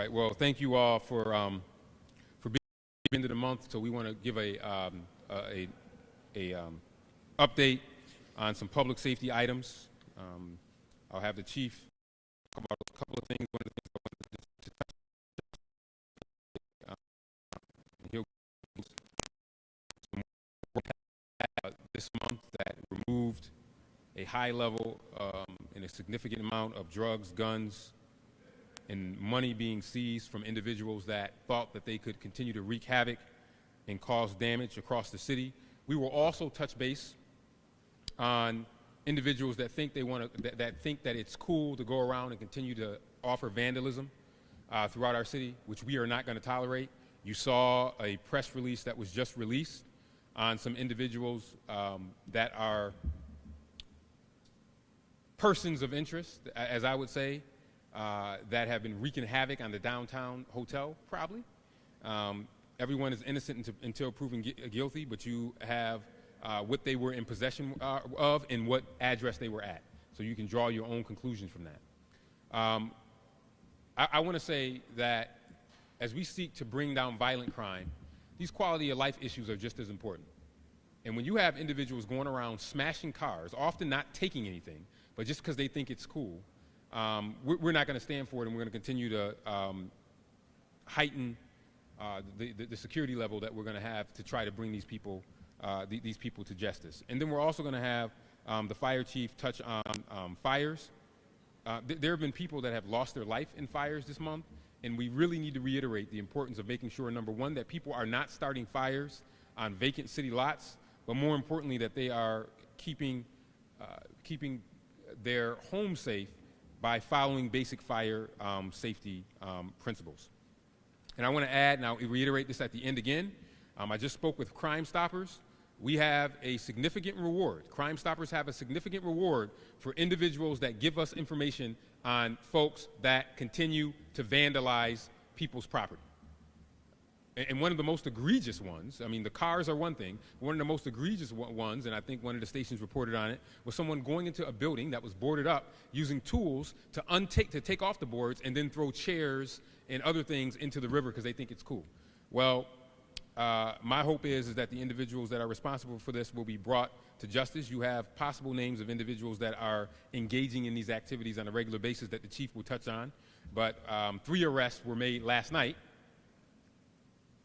right. Well, thank you all for being at the end of the month. So we want to give a update on some public safety items. I'll have the chief talk about a couple of things. One of the things I wanted to touch this month that removed a high level and a significant amount of drugs, guns, and money being seized from individuals that thought that they could continue to wreak havoc and cause damage across the city. We will also touch base on individuals that think that it's cool to go around and continue to offer vandalism throughout our city, which we are not going to tolerate. You saw a press release that was just released on some individuals that are persons of interest, as I would say, that have been wreaking havoc on the downtown hotel, probably. Everyone is innocent until proven guilty, but you have what they were in possession of and what address they were at. So you can draw your own conclusions from that. I want to say that as we seek to bring down violent crime, these quality of life issues are just as important. And when you have individuals going around smashing cars, often not taking anything, but just because they think it's cool, we're not going to stand for it, and we're going to continue to heighten the security level that we're going to have to try to bring these people to justice. And then we're also going to have the fire chief touch on fires. There have been people that have lost their life in fires this month, and we really need to reiterate the importance of making sure, number one, that people are not starting fires on vacant city lots, but more importantly, that they are keeping their home safe by following basic fire safety principles. And I want to add, and I'll reiterate this at the end again, I just spoke with Crime Stoppers. We have a significant reward. Crime Stoppers have a significant reward for individuals that give us information on folks that continue to vandalize people's property. And one of the most egregious ones, I mean, the cars are one thing, one of the most egregious ones, and I think one of the stations reported on it, was someone going into a building that was boarded up using tools to take off the boards and then throw chairs and other things into the river because they think it's cool. Well, my hope is that the individuals that are responsible for this will be brought to justice. You have possible names of individuals that are engaging in these activities on a regular basis that the chief will touch on, but 3 arrests were made last night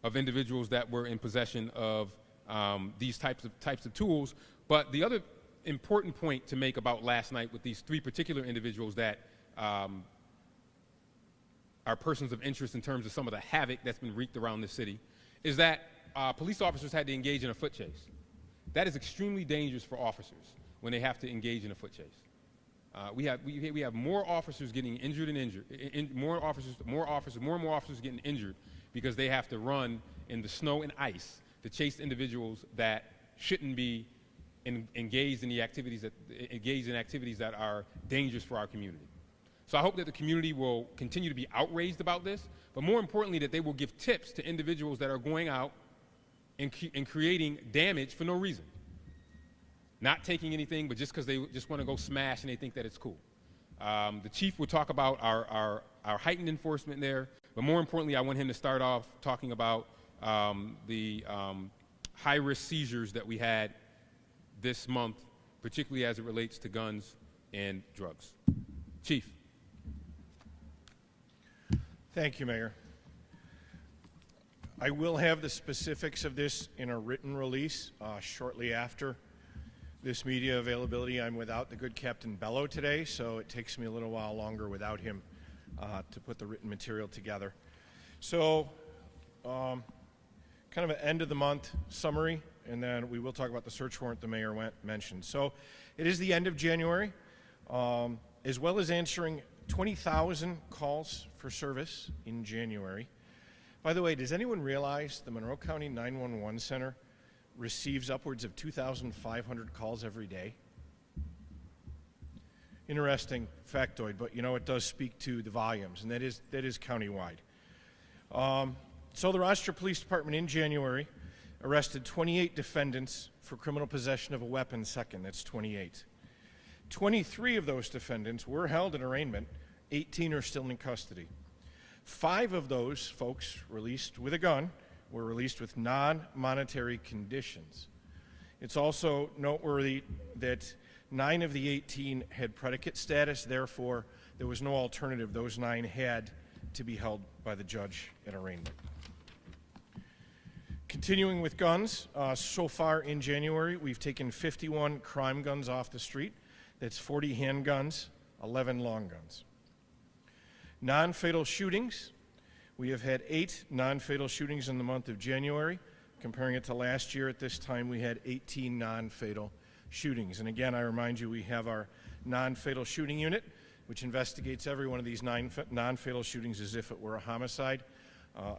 of individuals that were in possession of these types of tools. But the other important point to make about last night with these 3 particular individuals that are persons of interest in terms of some of the havoc that's been wreaked around this city is that police officers had to engage in a foot chase. That is extremely dangerous for officers when they have to engage in a foot chase. We have more officers getting injured and more and more officers getting injured because they have to run in the snow and ice to chase individuals that shouldn't be engaged in activities that are dangerous for our community. So I hope that the community will continue to be outraged about this, but more importantly, that they will give tips to individuals that are going out and creating damage for no reason. Not taking anything, but just because they just want to go smash and they think that it's cool. The chief will talk about our heightened enforcement there, but more importantly, I want him to start off talking about the high-risk seizures that we had this month, particularly as it relates to guns and drugs. Chief. Thank you, Mayor. I will have the specifics of this in a written release shortly after this media availability. I'm without the good Captain Bello today, so it takes me a little while longer without him to put the written material together. So kind of an end of the month summary, and then we will talk about the search warrant the mayor mentioned. So it is the end of January, as well as answering 20,000 calls for service in January. By the way, does anyone realize the Monroe County 911 Center receives upwards of 2,500 calls every day? Interesting factoid, but you know, it does speak to the volumes, and that is countywide. So the Rochester Police Department in January arrested 28 defendants for criminal possession of a weapon. That's 28. 23 of those defendants were held in arraignment. 18 are still in custody. 5 of those folks released with a gun were released with non-monetary conditions. It's also noteworthy that 9 of the 18 had predicate status, therefore there was no alternative. Those 9 had to be held by the judge at arraignment. Continuing with guns, so far in January we've taken 51 crime guns off the street. That's 40 handguns, 11 long guns. Non-fatal shootings, we have had 8 non-fatal shootings in the month of January. Comparing it to last year at this time, we had 18 non-fatal shootings. And again, I remind you, we have our non-fatal shooting unit, which investigates every one of these non-fatal shootings as if it were a homicide.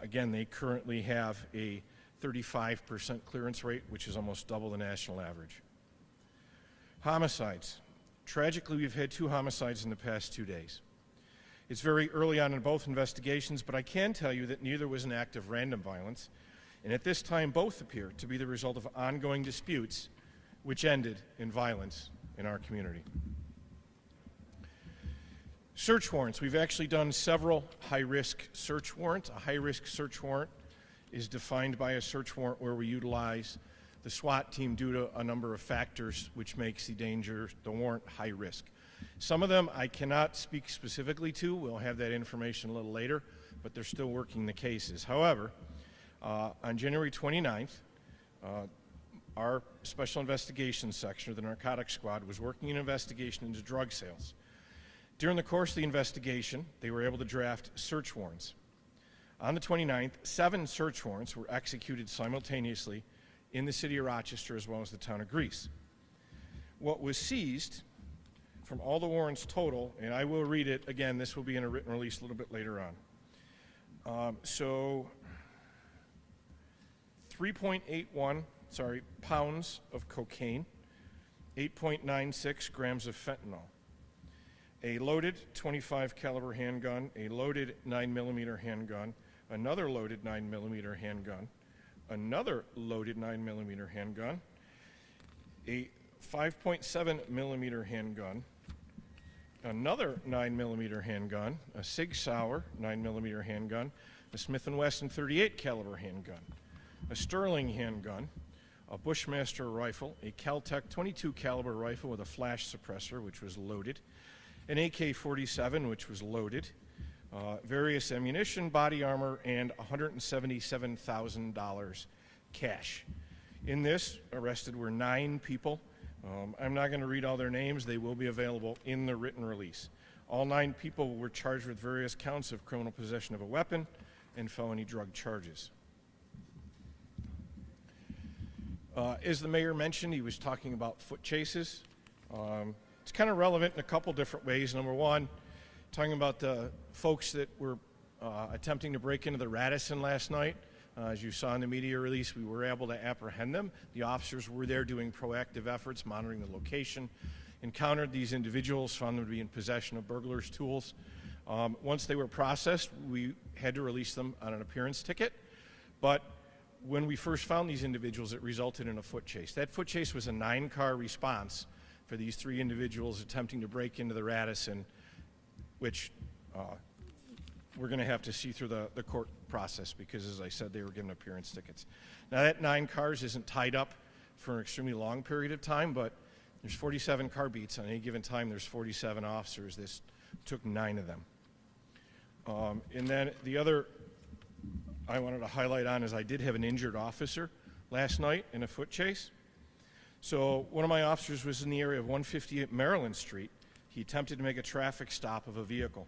Again, they currently have a 35% clearance rate, which is almost double the national average. Homicides. Tragically, we've had 2 homicides in the past 2 days. It's very early on in both investigations, but I can tell you that neither was an act of random violence, and at this time both appear to be the result of ongoing disputes which ended in violence in our community. Search warrants. We've actually done several high-risk search warrants. A high-risk search warrant is defined by a search warrant where we utilize the SWAT team due to a number of factors which makes the warrant high risk. Some of them I cannot speak specifically to. We'll have that information a little later, but they're still working the cases. However, on January 29th, our Special Investigations Section of the Narcotics Squad was working an investigation into drug sales. During the course of the investigation, they were able to draft search warrants. On the 29th, 7 search warrants were executed simultaneously in the city of Rochester as well as the town of Greece. What was seized from all the warrants total, and I will read it again, this will be in a written release a little bit later on. 3.81 pounds of cocaine, 8.96 grams of fentanyl, a loaded .25 caliber handgun, a loaded 9mm handgun, another loaded 9mm handgun, another loaded 9mm handgun, a 5.7mm handgun, another 9mm handgun, a Sig Sauer 9mm handgun, a Smith & Wesson .38 caliber handgun, a Sterling handgun, a Bushmaster rifle, a Cal-Tech .22 caliber rifle with a flash suppressor, which was loaded, an AK-47, which was loaded, various ammunition, body armor, and $177,000 cash. In this, arrested were 9 people. I'm not going to read all their names. They will be available in the written release. All 9 people were charged with various counts of criminal possession of a weapon and felony drug charges. As the mayor mentioned, he was talking about foot chases. It's kind of relevant in a couple different ways. Number one, talking about the folks that were attempting to break into the Radisson last night. As you saw in the media release, we were able to apprehend them. The officers were there doing proactive efforts, monitoring the location, encountered these individuals, found them to be in possession of burglars' tools. Once they were processed, we had to release them on an appearance ticket. But when we first found these individuals, it resulted in a foot chase. That foot chase was a 9-car response for these 3 individuals attempting to break into the Radisson, which we're going to have to see through the court process because, as I said, they were given appearance tickets. Now, that 9 cars isn't tied up for an extremely long period of time, but there's 47 car beats. On any given time, there's 47 officers. This took 9 of them. And then the other I wanted to highlight on is I did have an injured officer last night in a foot chase. So one of my officers was in the area of 158 Maryland Street. He attempted to make a traffic stop of a vehicle.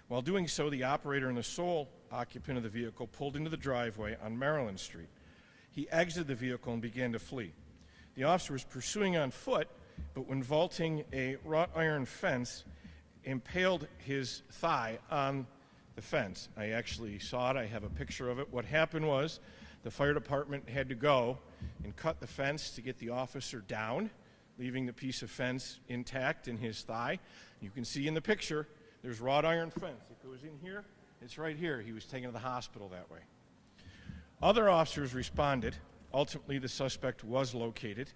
While doing so, the operator and the sole occupant of the vehicle pulled into the driveway on Maryland Street. He exited the vehicle and began to flee. The officer was pursuing on foot, but when vaulting a wrought iron fence, impaled his thigh on the fence. I actually saw it. I have a picture of it. What happened was the fire department had to go and cut the fence to get the officer down, leaving the piece of fence intact in his thigh. You can see in the picture, there's wrought iron fence. It goes in here. It's right here. He was taken to the hospital that way. Other officers responded. Ultimately, the suspect was located.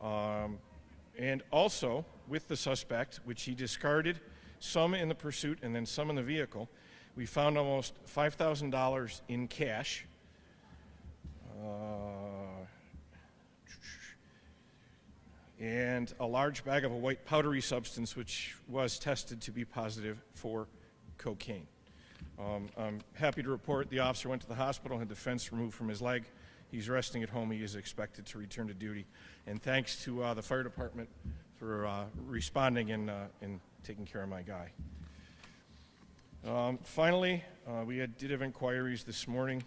And also, with the suspect, which he discarded, some in the pursuit and then some in the vehicle, We found almost $5,000 in cash. And a large bag of a white powdery substance which was tested to be positive for cocaine. I'm happy to report the officer went to the hospital, had the fence removed from his leg. He's resting at home. He is expected to return to duty. And thanks to the fire department for responding and taking care of my guy. Finally, we did have inquiries this morning.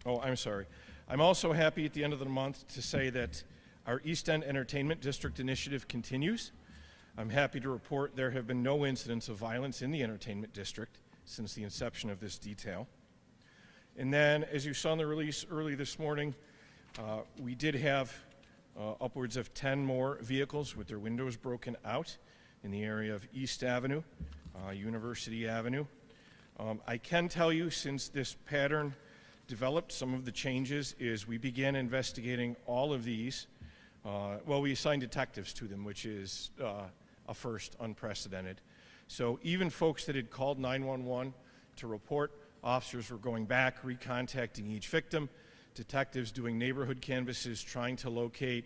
Oh, I'm sorry. I'm also happy at the end of the month to say that our East End Entertainment District initiative continues. I'm happy to report there have been no incidents of violence in the entertainment district since the inception of this detail. And then, as you saw in the release early this morning, we did have upwards of 10 more vehicles with their windows broken out in the area of East Avenue, University Avenue. I can tell you, since this pattern developed, some of the changes is we began investigating all of these. Well, we assigned detectives to them, which is a first, unprecedented. So even folks that had called 911 to report, officers were going back, recontacting each victim, detectives doing neighborhood canvasses, trying to locate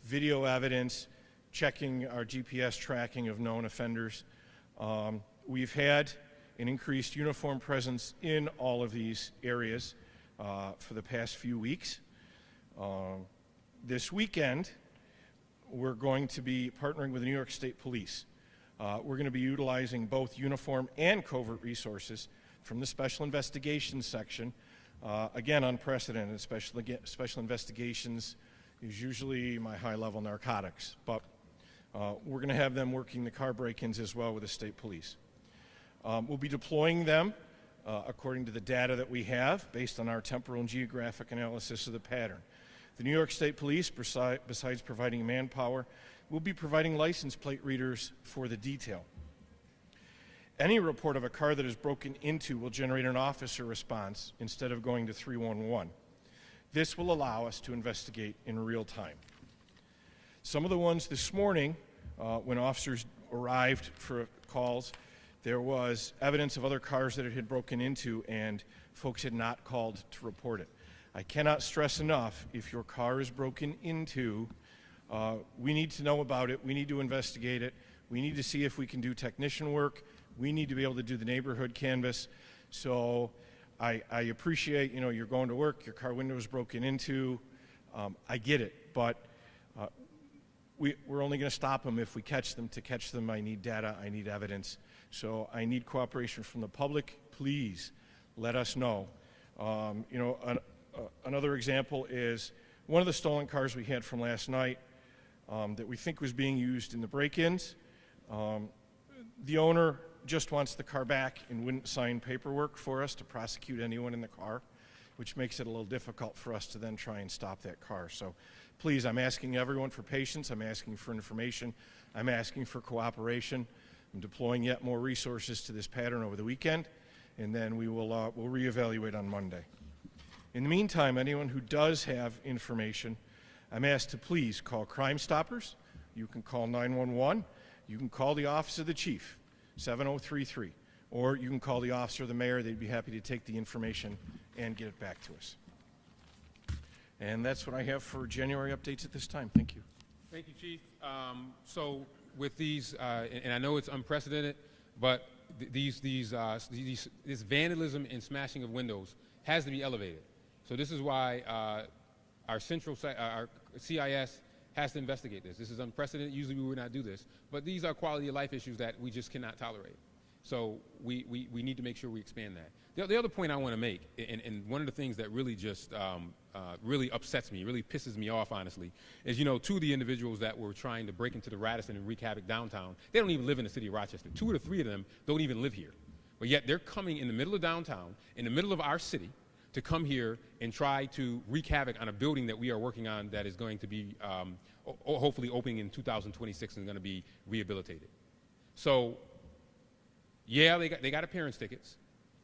video evidence, checking our GPS tracking of known offenders. We've had an increased uniform presence in all of these areas for the past few weeks. This weekend, we're going to be partnering with the New York State Police. We're going to be utilizing both uniform and covert resources from the Special Investigations section. Again, unprecedented. Special Investigations is usually my high-level narcotics, but we're going to have them working the car break-ins as well with the state police. We'll be deploying them according to the data that we have based on our temporal and geographic analysis of the pattern. The New York State Police, besides providing manpower, will be providing license plate readers for the detail. Any report of a car that is broken into will generate an officer response instead of going to 311. This will allow us to investigate in real time. Some of the ones this morning, when officers arrived for calls, there was evidence of other cars that it had broken into and folks had not called to report it. I cannot stress enough, if your car is broken into, we need to know about it, we need to investigate it, we need to see if we can do technician work, we need to be able to do the neighborhood canvas. So I appreciate, you're going to work, your car window is broken into, I get it, but we're only going to stop them if we catch them. To catch them, I need data, I need evidence. So I need cooperation from the public. Please let us know. Another example is one of the stolen cars we had from last night that we think was being used in the break-ins. The owner just wants the car back and wouldn't sign paperwork for us to prosecute anyone in the car, which makes it a little difficult for us to then try and stop that car. So please, I'm asking everyone for patience. I'm asking for information. I'm asking for cooperation. I'm deploying yet more resources to this pattern over the weekend, and then we'll reevaluate on Monday. In the meantime, anyone who does have information, I'm asked to please call Crime Stoppers. You can call 911. You can call the Office of the Chief, 7033, or you can call the Office of the Mayor. They'd be happy to take the information and get it back to us. And that's what I have for January updates at this time. Thank you. Thank you, Chief. So with these, and I know it's unprecedented, but this vandalism and smashing of windows has to be elevated. So this is why our CIS has to investigate this. This is unprecedented. Usually we would not do this. But these are quality of life issues that we just cannot tolerate. So we need to make sure we expand that. The other point I want to make, and one of the things that really just really upsets me, really pisses me off, honestly, is, two of the individuals that were trying to break into the Radisson and wreak havoc downtown, they don't even live in the city of Rochester. 2 or 3 of them don't even live here. But yet they're coming in the middle of downtown, in the middle of our city, to come here and try to wreak havoc on a building that we are working on that is going to be hopefully opening in 2026 and going to be rehabilitated. So, yeah, they got appearance tickets,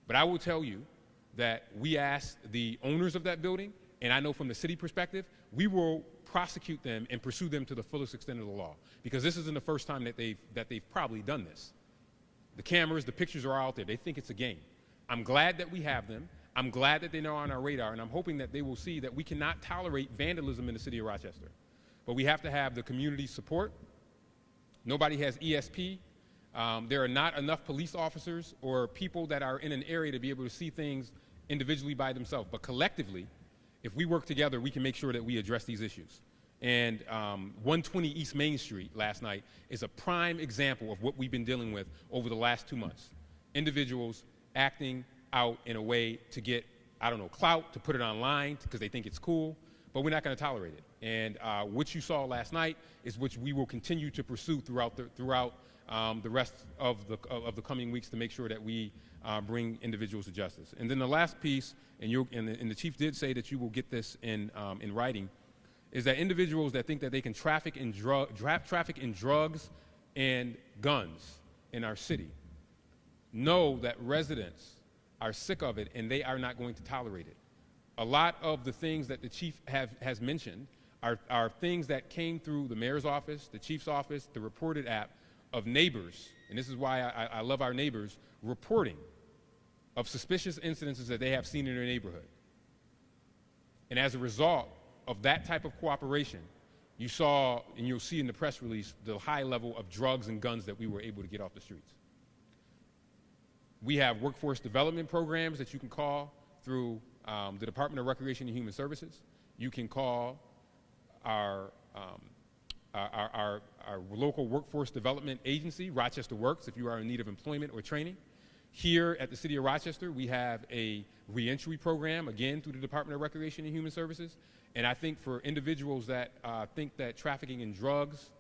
but I will tell you that we asked the owners of that building, and I know from the city perspective, we will prosecute them and pursue them to the fullest extent of the law, because this isn't the first time that they've probably done this. The cameras, the pictures are out there. They think it's a game. I'm glad that we have them. I'm glad that they're now on our radar, and I'm hoping that they will see that we cannot tolerate vandalism in the city of Rochester. But we have to have the community support. Nobody has ESP. There are not enough police officers or people that are in an area to be able to see things individually by themselves. But collectively, if we work together, we can make sure that we address these issues. And 120 East Main Street last night is a prime example of what we've been dealing with over the last 2 months. Individuals acting out in a way to get, I don't know, clout, to put it online because they think it's cool, but we're not going to tolerate it. And what you saw last night is what we will continue to pursue throughout the rest of the coming weeks to make sure that we bring individuals to justice. And then the last piece, and the chief did say that you will get this in writing, is that individuals that think that they can traffic in drugs and guns in our city know that residents are sick of it and they are not going to tolerate it. A lot of the things that the chief has mentioned are things that came through the mayor's office, the chief's office, the reported app of neighbors, and this is why I love our neighbors, reporting of suspicious incidences that they have seen in their neighborhood. And as a result of that type of cooperation, you saw, and you'll see in the press release, the high level of drugs and guns that we were able to get off the streets. We have workforce development programs that you can call through the Department of Recreation and Human Services. You can call our local workforce development agency, Rochester Works, if you are in need of employment or training. Here at the City of Rochester, we have a reentry program, again, through the Department of Recreation and Human Services. And I think for individuals that think that trafficking in drugs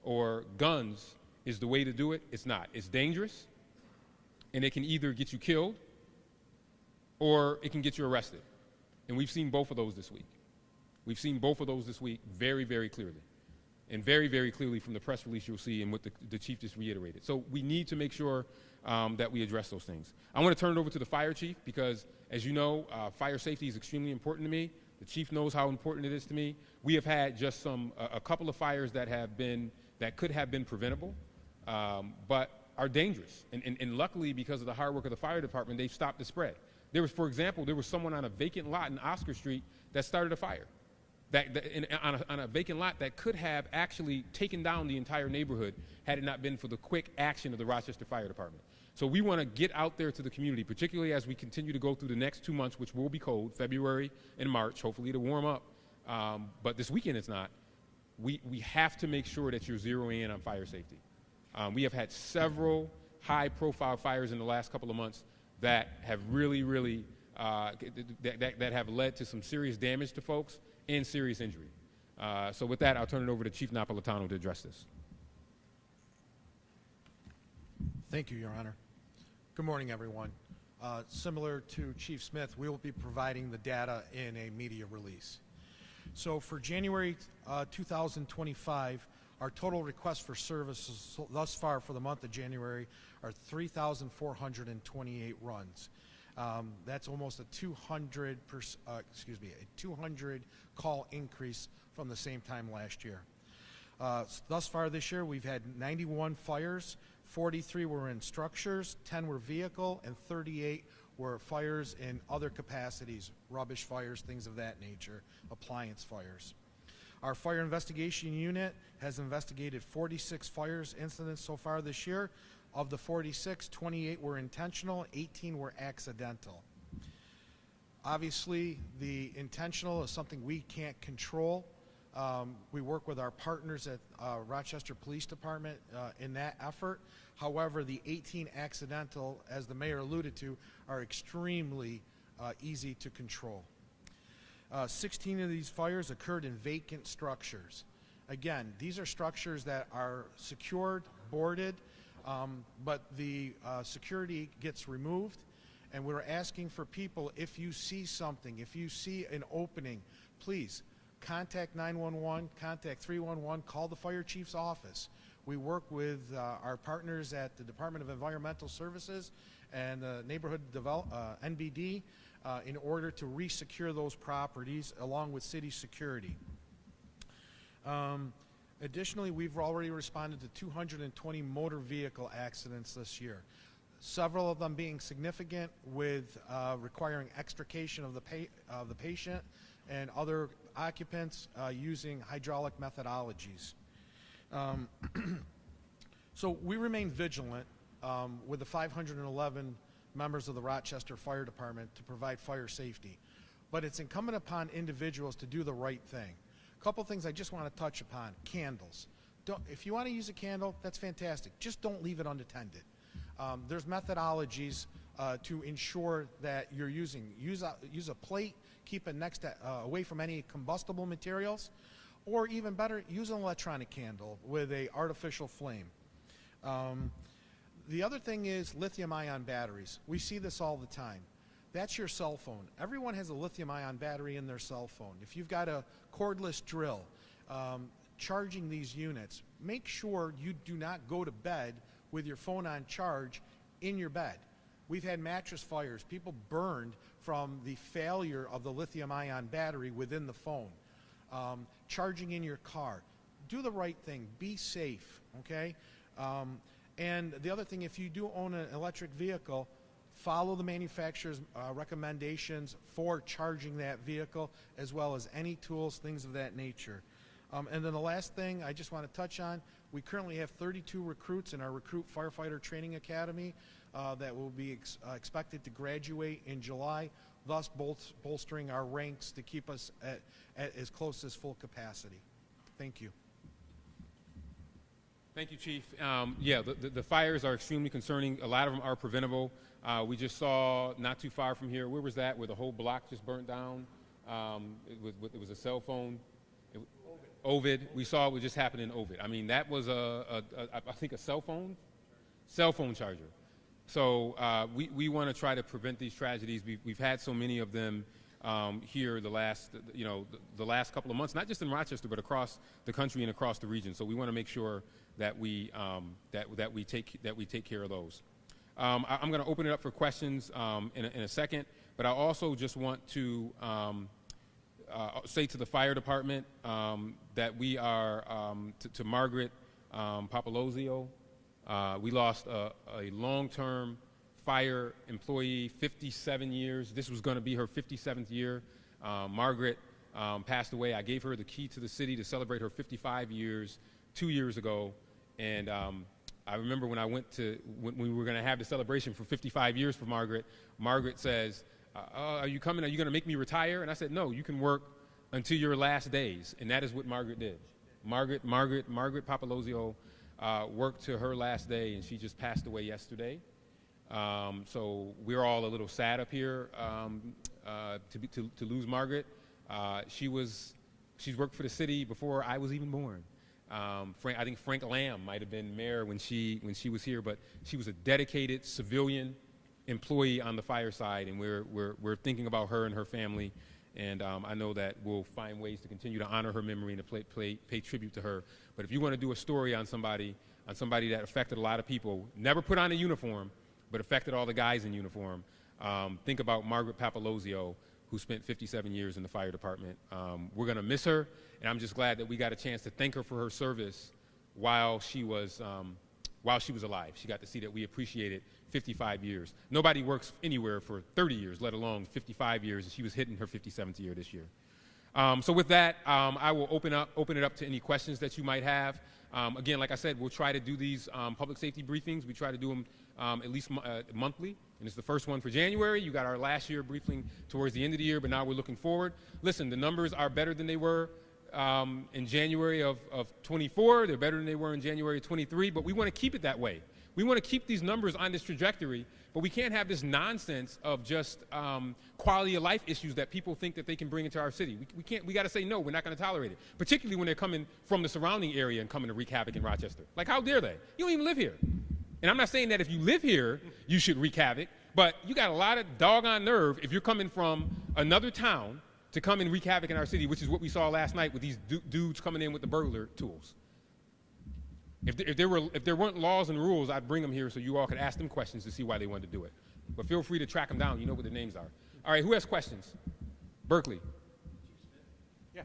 or guns is the way to do it, it's not. It's dangerous, and it can either get you killed or it can get you arrested. And we've seen both of those this week. We've seen both of those this week very, very clearly. And very, very clearly from the press release you'll see and what the chief just reiterated. So we need to make sure that we address those things. I want to turn it over to the fire chief because, as you know, fire safety is extremely important to me. The chief knows how important it is to me. We have had just a couple of fires that could have been preventable, but are dangerous. And luckily, because of the hard work of the fire department, they've stopped the spread. For example, there was someone on a vacant lot in Oscar Street that started a fire. On a vacant lot that could have actually taken down the entire neighborhood had it not been for the quick action of the Rochester Fire Department. So we want to get out there to the community, particularly as we continue to go through the next 2 months, which will be cold, February and March, hopefully to warm up. But this weekend it's not. We have to make sure that you're zeroing in on fire safety. We have had several high-profile fires in the last couple of months that have really that have led to some serious damage to folks and serious injury. So with that, I'll turn it over to Chief Napolitano to address this. Thank you, Your Honor. Good morning, everyone. Similar to Chief Smith, we will be providing the data in a media release. So for January 2025, our total requests for services thus far for the month of January are 3,428 runs. That's almost a 200 call increase from the same time last year. Thus far this year, we've had 91 fires, 43 were in structures, 10 were vehicle, and 38 were fires in other capacities, rubbish fires, things of that nature, appliance fires. Our fire investigation unit has investigated 46 fires incidents so far this year. Of the 46, 28 were intentional, 18 were accidental. Obviously, the intentional is something we can't control. We work with our partners at Rochester Police Department in that effort. However, the 18 accidental, as the mayor alluded to, are extremely easy to control. 16 of these fires occurred in vacant structures. Again, these are structures that are secured, boarded, but the security gets removed, and we're asking for people, if you see something, if you see an opening, please contact 911, contact 311, call the fire chief's office. We work with our partners at the Department of Environmental Services and the Neighborhood NBD in order to re-secure those properties along with city security. Additionally, we've already responded to 220 motor vehicle accidents this year, several of them being significant with requiring extrication of the patient and other occupants using hydraulic methodologies. So we remain vigilant with the 511 members of the Rochester Fire Department to provide fire safety. But it's incumbent upon individuals to do the right thing. A couple things I just want to touch upon. Candles. If you want to use a candle, that's fantastic. Just don't leave it unattended. There's methodologies to ensure that you're using. Use a plate, keep it next to, away from any combustible materials, or even better, use an electronic candle with a artificial flame. The other thing is lithium-ion batteries. We see this all the time. That's your cell phone. Everyone has a lithium-ion battery in their cell phone. If you've got a cordless drill, charging these units, make sure you do not go to bed with your phone on charge in your bed. We've had mattress fires. People burned from the failure of the lithium-ion battery within the phone. Charging in your car. Do the right thing. Be safe, okay? And the other thing, if you do own an electric vehicle, follow the manufacturer's recommendations for charging that vehicle, as well as any tools, things of that nature. And then the last thing I just want to touch on, we currently have 32 recruits in our Recruit Firefighter Training Academy that will be expected to graduate in July, thus bolstering our ranks to keep us at as close as full capacity. Thank you. Thank you, Chief. Yeah, the fires are extremely concerning. A lot of them are preventable. We just saw not too far from here, where was that, where the whole block just burnt down? It was a cell phone. Ovid. We saw what just happened in Ovid. I mean, that was I think a cell phone charger. So we want to try to prevent these tragedies. We've had so many of them here the last couple of months, not just in Rochester, but across the country and across the region. So we want to make sure that we take care of those. I'm going to open it up for questions in a second, but I also just want to say to the fire department that we are to Margaret Papalozio. We lost a long-term fire employee, 57 years. This was going to be her 57th year. Margaret passed away. I gave her the key to the city to celebrate her 55 years 2 years ago. And I remember when I went to, when we were going to have the celebration for 55 years for Margaret, Margaret says, are you coming? Are you going to make me retire? And I said, no, you can work until your last days. And that is what Margaret did. Margaret Papalozio worked to her last day, and she just passed away yesterday. So we're all a little sad up here to lose Margaret. She's worked for the city before I was even born. I think Frank Lamb might have been mayor when she was here, but she was a dedicated civilian employee on the fire side, and we're thinking about her and her family. And I know that we'll find ways to continue to honor her memory and to pay tribute to her. But if you want to do a story on somebody that affected a lot of people, never put on a uniform, but affected all the guys in uniform, think about Margaret Papalozio, who spent 57 years in the fire department. We're going to miss her, and I'm just glad that we got a chance to thank her for her service while she was alive. She got to see that we appreciated 55 years. Nobody works anywhere for 30 years, let alone 55 years, and she was hitting her 57th year this year. So with that, I will open it up to any questions that you might have. Again, like I said, we'll try to do these public safety briefings. We try to do them at least monthly, and it's the first one for January. You got our last year briefing towards the end of the year, but now we're looking forward. Listen, the numbers are better than they were in January of 24. They're better than they were in January of 23, but we want to keep it that way. We want to keep these numbers on this trajectory, but we can't have this nonsense of just quality of life issues that people think that they can bring into our city. We got to say no, we're not going to tolerate it, particularly when they're coming from the surrounding area and coming to wreak havoc in Rochester. Like, how dare they? You don't even live here. And I'm not saying that if you live here, you should wreak havoc, but you got a lot of doggone nerve if you're coming from another town to come and wreak havoc in our city, which is what we saw last night with these dudes coming in with the burglar tools. If there weren't laws and rules, I'd bring them here so you all could ask them questions to see why they wanted to do it. But feel free to track them down. You know what their names are. All right, who has questions? Berkeley. Chief Smith? Yeah.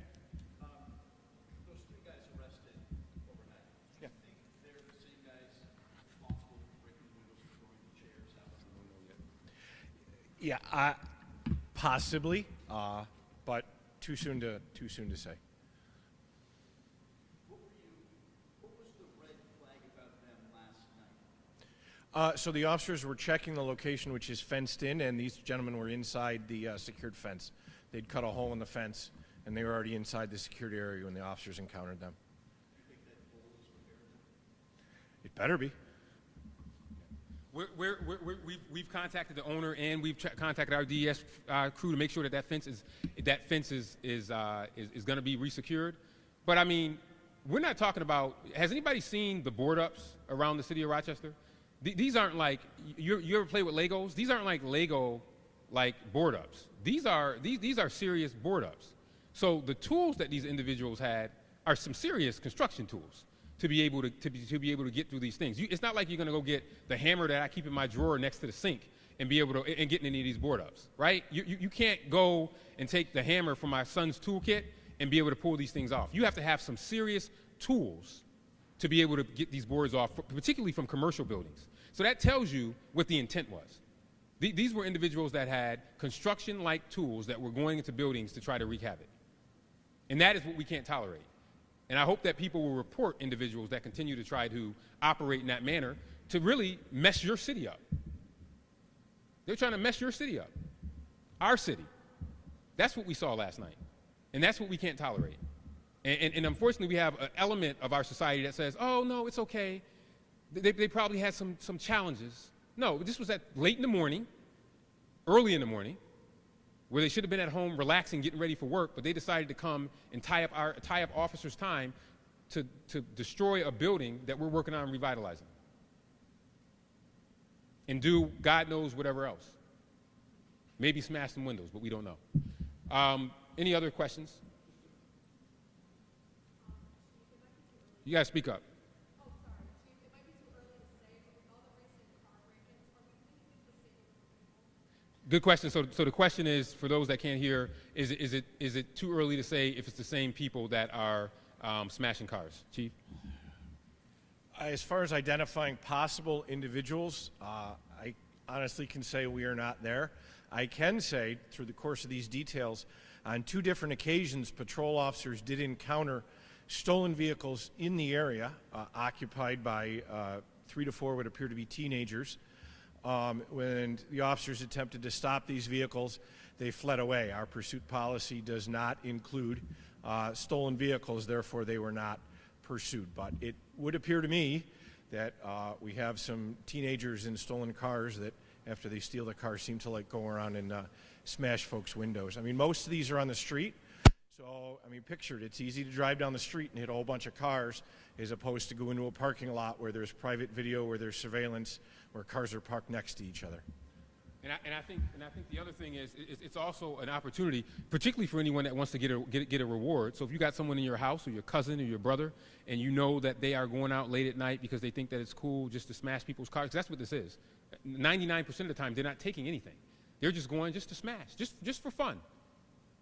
Those three guys arrested Yeah, possibly, but too soon to say. What was the red flag about them last night? So the officers were checking the location, which is fenced in, and these gentlemen were inside the secured fence. They'd cut a hole in the fence, and they were already inside the secured area when the officers encountered them. Do you think that hole is repaired? It better be. We've contacted the owner and we've contacted our DES crew to make sure that that fence is going to be resecured. But I mean, we're not talking about. Has anybody seen the board ups around the city of Rochester? These aren't like you ever play with Legos. These aren't like Lego like board ups. These are serious board ups. So the tools that these individuals had are some serious construction tools to be able to get through these things. It's not like you're going to go get the hammer that I keep in my drawer next to the sink and be able to and get any of these board ups, right? You can't go and take the hammer from my son's toolkit and be able to pull these things off. You have to have some serious tools to be able to get these boards off, particularly from commercial buildings. So that tells you what the intent was. These were individuals that had construction-like tools that were going into buildings to try to wreak havoc. And that is what we can't tolerate. And I hope that people will report individuals that continue to try to operate in that manner to really mess your city up. They're trying to mess your city up, our city. That's what we saw last night. And that's what we can't tolerate. And unfortunately, we have an element of our society that says, oh, no, it's okay. They probably had some challenges. No, this was at late in the morning, early in the morning, where they should have been at home relaxing, getting ready for work, but they decided to come and tie up officers' time to destroy a building that we're working on revitalizing. And do God knows whatever else. Maybe smash some windows, but we don't know. Any other questions? You guys speak up. Oh, sorry. Chief, it might be too early to say, but with all the recent car break-ins, are we thinking it's the same people? Good question. So the question is, for those that can't hear, is it too early to say if it's the same people that are smashing cars? Chief? As far as identifying possible individuals, I honestly can say we are not there. I can say, through the course of these details, on 2 different occasions, patrol officers did encounter stolen vehicles in the area, occupied by 3 to 4 would appear to be teenagers. When the officers attempted to stop these vehicles, they fled away. Our pursuit policy does not include stolen vehicles, therefore they were not pursued. But it would appear to me that we have some teenagers in stolen cars that, after they steal the car, seem to like go around and smash folks' windows. I mean, most of these are on the street. So, I mean, picture it. It's easy to drive down the street and hit a whole bunch of cars as opposed to go into a parking lot where there's private video, where there's surveillance, where cars are parked next to each other. And I think the other thing is it's also an opportunity, particularly for anyone that wants to get a reward. So if you got someone in your house or your cousin or your brother, and you know that they are going out late at night because they think that it's cool just to smash people's cars, 'cause that's what this is. 99% of the time, they're not taking anything. They're just going just to smash, just for fun.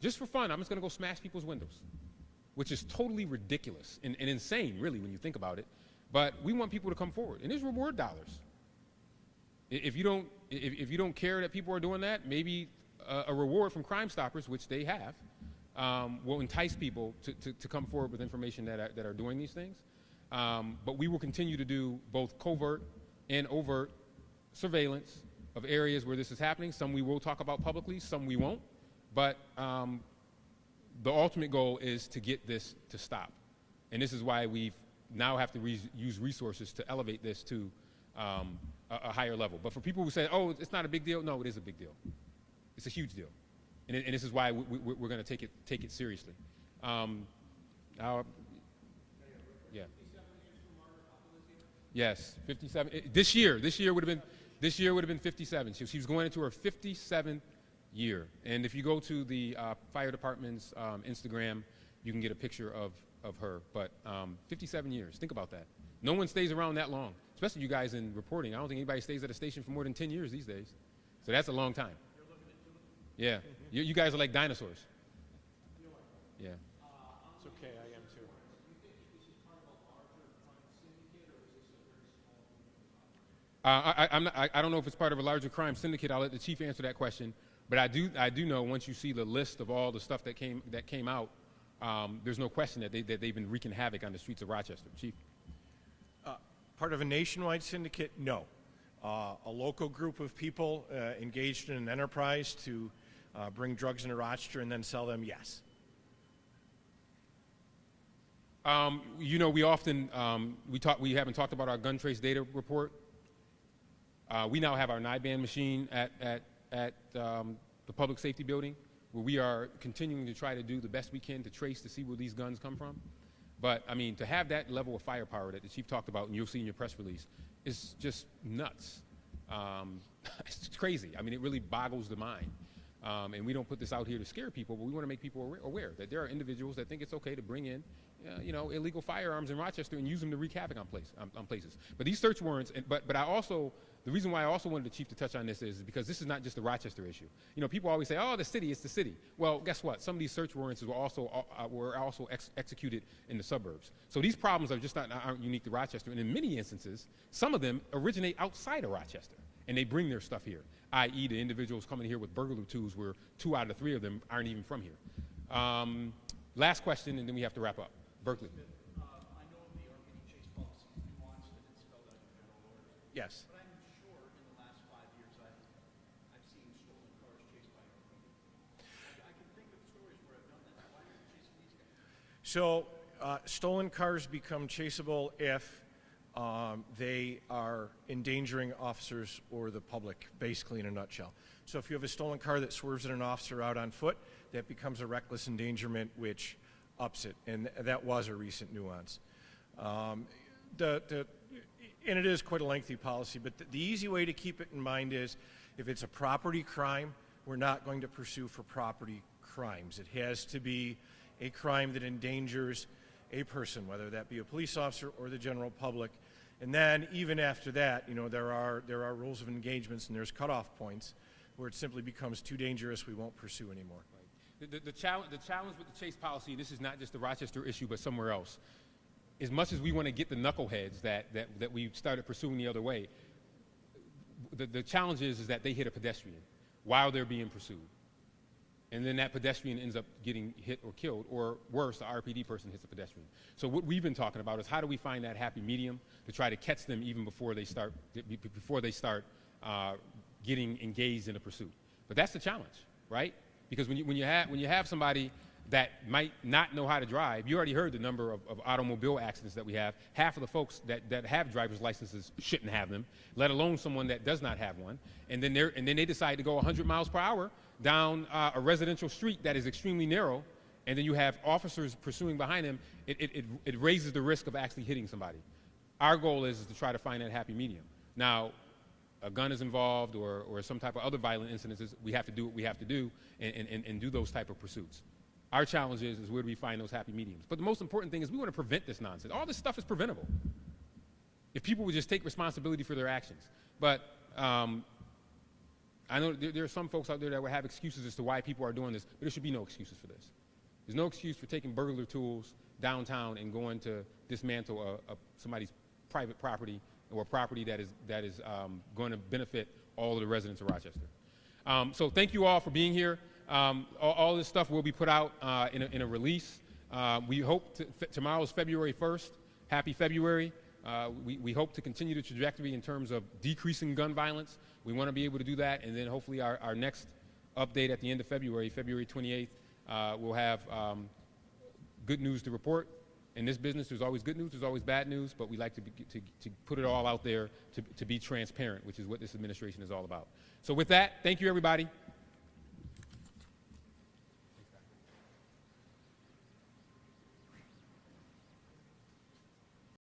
Just for fun, I'm just going to go smash people's windows, which is totally ridiculous and insane, really, when you think about it. But we want people to come forward, and there's reward dollars. If you don't care that people are doing that, maybe a reward from Crime Stoppers, which they have, will entice people to come forward with information that are doing these things. But we will continue to do both covert and overt surveillance of areas where this is happening. Some we will talk about publicly, some we won't. But the ultimate goal is to get this to stop. And this is why we now have to use resources to elevate this to a higher level. But for people who say, oh, it's not a big deal, no, it is a big deal. It's a huge deal. And this is why we're going to take it seriously. Yes, 57. This year would have been 57. She was going into her 57th year. And if you go to the fire department's Instagram, you can get a picture of her. But 57 years, think about that. No one stays around that long, especially you guys in reporting. I don't think anybody stays at a station for more than 10 years these days. So that's a long time. Yeah, you guys are like dinosaurs. Yeah. It's okay, I am too. I don't know if it's part of a larger crime syndicate. I'll let the chief answer that question. But I do know once you see the list of all the stuff that came out, there's no question that they've been wreaking havoc on the streets of Rochester. Chief? Part of a nationwide syndicate? No. A local group of people engaged in an enterprise to bring drugs into Rochester and then sell them? Yes. You know, we often we haven't talked about our gun trace data report. We now have our NIBAN machine at the public safety building, where we are continuing to try to do the best we can to trace to see where these guns come from. But I mean, to have that level of firepower that the chief talked about, and you'll see in your press release, is just nuts. It's crazy. I mean, it really boggles the mind. And we don't put this out here to scare people, but we want to make people aware that there are individuals that think it's okay to bring in, you know, illegal firearms in Rochester and use them to wreak havoc on places. But these search warrants, but I also, the reason why I also wanted the chief to touch on this is because this is not just a Rochester issue. You know, people always say, oh, the city, it's the city. Well, guess what? Some of these search warrants were also executed in the suburbs. So these problems aren't unique to Rochester. And in many instances, some of them originate outside of Rochester. And they bring their stuff here, i.e. the individuals coming here with burglar tools where 2 out of the 3 of them aren't even from here. Last question, and then we have to wrap up. Berkeley. I know of the RPD chase policy nuance that it's spelled out in general orders. Yes. But I'm sure in the last 5 years I've seen stolen cars chased by RPD. I can think of stories where I've done that. Why aren't you chasing these guys? So stolen cars become chaseable if they are endangering officers or the public, basically in a nutshell. So if you have a stolen car that swerves at an officer out on foot, that becomes a reckless endangerment, which ups it, and that was a recent nuance. And it is quite a lengthy policy, but the easy way to keep it in mind is if it's a property crime, we're not going to pursue for property crimes. It has to be a crime that endangers a person, whether that be a police officer or the general public. And then even after that, you know, there are rules of engagements and there's cutoff points where it simply becomes too dangerous, we won't pursue anymore. The challenge with the chase policy, and this is not just the Rochester issue, but somewhere else, as much as we want to get the knuckleheads that we started pursuing the other way, the challenge is that they hit a pedestrian while they're being pursued. And then that pedestrian ends up getting hit or killed, or worse, the RPD person hits a pedestrian. So what we've been talking about is how do we find that happy medium to try to catch them even before they start getting engaged in a pursuit. But that's the challenge, right? Because when you have somebody that might not know how to drive, you already heard the number of automobile accidents that we have. Half of the folks that have driver's licenses shouldn't have them, let alone someone that does not have one. And then they decide to go 100 miles per hour down a residential street that is extremely narrow, and then you have officers pursuing behind them. It raises the risk of actually hitting somebody. Our goal is to try to find that happy medium. Now, a gun is involved or some type of other violent incidences, we have to do what we have to do and do those type of pursuits. Our challenge is where do we find those happy mediums? But the most important thing is we want to prevent this nonsense. All this stuff is preventable if people would just take responsibility for their actions. But I know there are some folks out there that will have excuses as to why people are doing this, but there should be no excuses for this. There's no excuse for taking burglar tools downtown and going to dismantle somebody's private property or property that is going to benefit all of the residents of Rochester. So thank you all for being here. All this stuff will be put out in a release. We hope tomorrow's February 1st. Happy February. We hope to continue the trajectory in terms of decreasing gun violence. We want to be able to do that, and then hopefully our next update at the end of February, February 28th, we'll have good news to report. In this business, there's always good news, there's always bad news, but we like to put it all out there to be transparent, which is what this administration is all about. So with that, thank you, everybody.